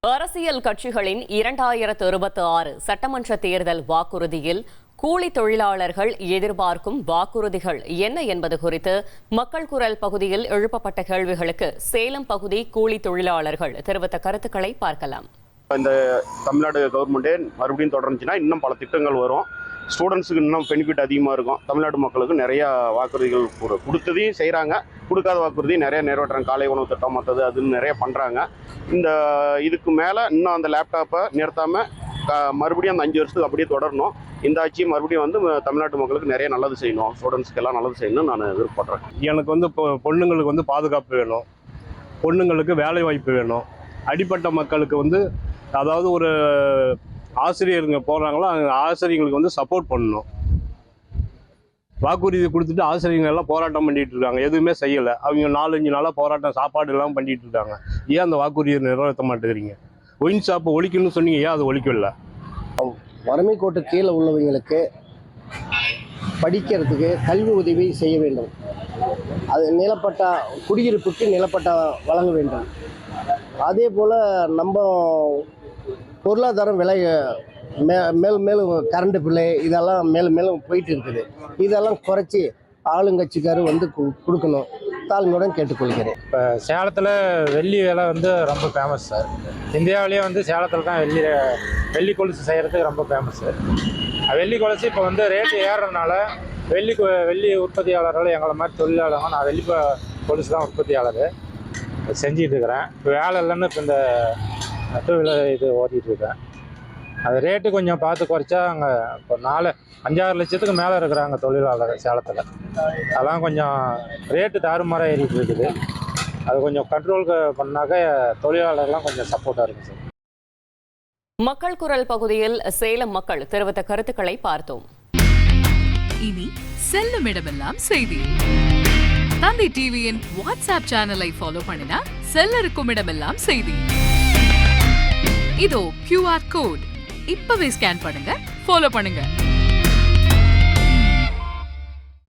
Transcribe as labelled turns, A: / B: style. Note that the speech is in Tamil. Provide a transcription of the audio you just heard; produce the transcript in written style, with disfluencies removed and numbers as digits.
A: அரசியல் கட்சிகளின் 2026 சட்டமன்ற தேர்தல் வாக்குறுதியில் கூலி தொழிலாளர்கள் எதிர்பார்க்கும் வாக்குறுதிகள் என்ன என்பது குறித்து மக்கள் குரல் பகுதியில் எழுப்பப்பட்ட கேள்விகளுக்கு சேலம் பகுதி கூலி தொழிலாளர்கள் தெரிவித்த கருத்துக்களை பார்க்கலாம்.
B: இந்த தமிழ்நாடு கவர்மெண்டே மறுபடியும் தொடர்ந்துச்சுன்னா இன்னும் பல திட்டங்கள் வரும். ஸ்டூடெண்ட்ஸுக்கு இன்னும் பெனிஃபிட் அதிகமாக இருக்கும். தமிழ்நாடு மக்களுக்கு நிறையா வாக்குறுதிகள் கொடுத்ததையும் செய்கிறாங்க, கொடுக்காத வாக்குறுதியும் நிறைய நிறைவேற்றுறாங்க. காலை உணவு திட்டம் மற்றது அதுன்னு நிறைய பண்ணுறாங்க. இதுக்கு மேலே இன்னும் அந்த லேப்டாப்பை நிறுத்தாமல் மறுபடியும் அந்த 5 வருஷத்துக்கு அப்படியே தொடரணும். இந்த ஆட்சி மறுபடியும் தமிழ்நாட்டு மக்களுக்கு நிறைய நல்லது செய்யணும், ஸ்டூடெண்ட்ஸ்க்கு எல்லாம் நல்லது செய்யணும்னு நான் விருப்பப்படுறேன்.
C: எனக்கு இப்போ பொண்ணுங்களுக்கு பாதுகாப்பு வேணும், பொண்ணுங்களுக்கு வேலை வாய்ப்பு வேணும். அடிப்பட்ட மக்களுக்கு அதாவது ஒரு ஆசிரியருங்க போகிறாங்களோ அந்த ஆசிரியர்களுக்கு சப்போர்ட் பண்ணணும். வாக்குறுதி கொடுத்துட்டு ஆசிரியர்கள் எல்லாம் போராட்டம் பண்ணிட்டு இருக்காங்க, எதுவுமே செய்யலை. அவங்க 4-5 நாளாக போராட்டம், சாப்பாடு எல்லாம் பண்ணிட்டு இருக்காங்க. ஏன் அந்த வாக்குறுதியை நிறைவேற்ற மாட்டேங்கிறீங்க? ஒயின் ஷாப்பை ஒழிக்கணும்னு சொன்னீங்க, ஏன் அது ஒழிக்கல?
D: வறுமை கோட்டு கீழே உள்ளவங்களுக்கு படிக்கிறதுக்கு கல்வி உதவி செய்ய வேண்டும். அது நிலப்பட்டா, குடியிருப்புக்கு நிலப்பட்டா வழங்க வேண்டும். அதே போல் நம்ம பொருளாதாரம் விலை மேலும் மேலும் கரண்ட் பில்லு இதெல்லாம் மேலும் மேலும் போயிட்டு இருக்குது. இதெல்லாம் குறைச்சி ஆளுங்கட்சிக்காரர் கொடுக்கணும் தாழ்மையுடன் கேட்டுக்கொள்கிறேன்.
E: இப்போ சேலத்தில் வெள்ளி வேலை ரொம்ப ஃபேமஸ் சார். இந்தியாவிலேயே சேலத்தில் தான் வெள்ளி கொலுசு செய்கிறதுக்கு ரொம்ப ஃபேமஸ்ஸு. வெள்ளி கொலுசு இப்போ ரேட்டு ஏறுறதுனால வெள்ளி உற்பத்தியாளர்கள் எங்களை மாதிரி தொழிலாளர்கள், நான் வெள்ளி கொலுசு தான் உற்பத்தியாளர், செஞ்சிட்டு இருக்கிறேன். இப்போ வேலை இல்லைன்னு இப்போ இந்த 2 வீலர் இது ஓட்டிகிட்டு இருக்கேன். அது ரேட்டு கொஞ்சம் பார்த்து குறைச்சா அங்கே இப்போ 5-6 லட்சத்துக்கு மேலே இருக்கிறாங்க தொழிலாளர் சேலத்தில். அதெல்லாம் கொஞ்சம் ரேட்டு தாறுமாறாக ஏறிட்டு இருக்குது. அது கொஞ்சம் கண்ட்ரோலுக்கு பண்ணாக்க தொழிலாளர்லாம் கொஞ்சம் சப்போர்ட்டாக இருக்குது சார்.
A: மக்கள் குரல் பகுதியில் சேலம் மக்கள் தெரிவித்த கருத்துக்களை பார்த்தோம்.
F: இனி செல்லும் இடமெல்லாம் செய்தி. தந்தை டிவியின் வாட்ஸ்அப் சேனலை ஃபாலோ பண்ணினா செல்லருக்கும் இடமெல்லாம் செய்தி. இதோ QR கோட் இப்பவே ஸ்கேன் பண்ணுங்க, ஃபாலோ பண்ணுங்க.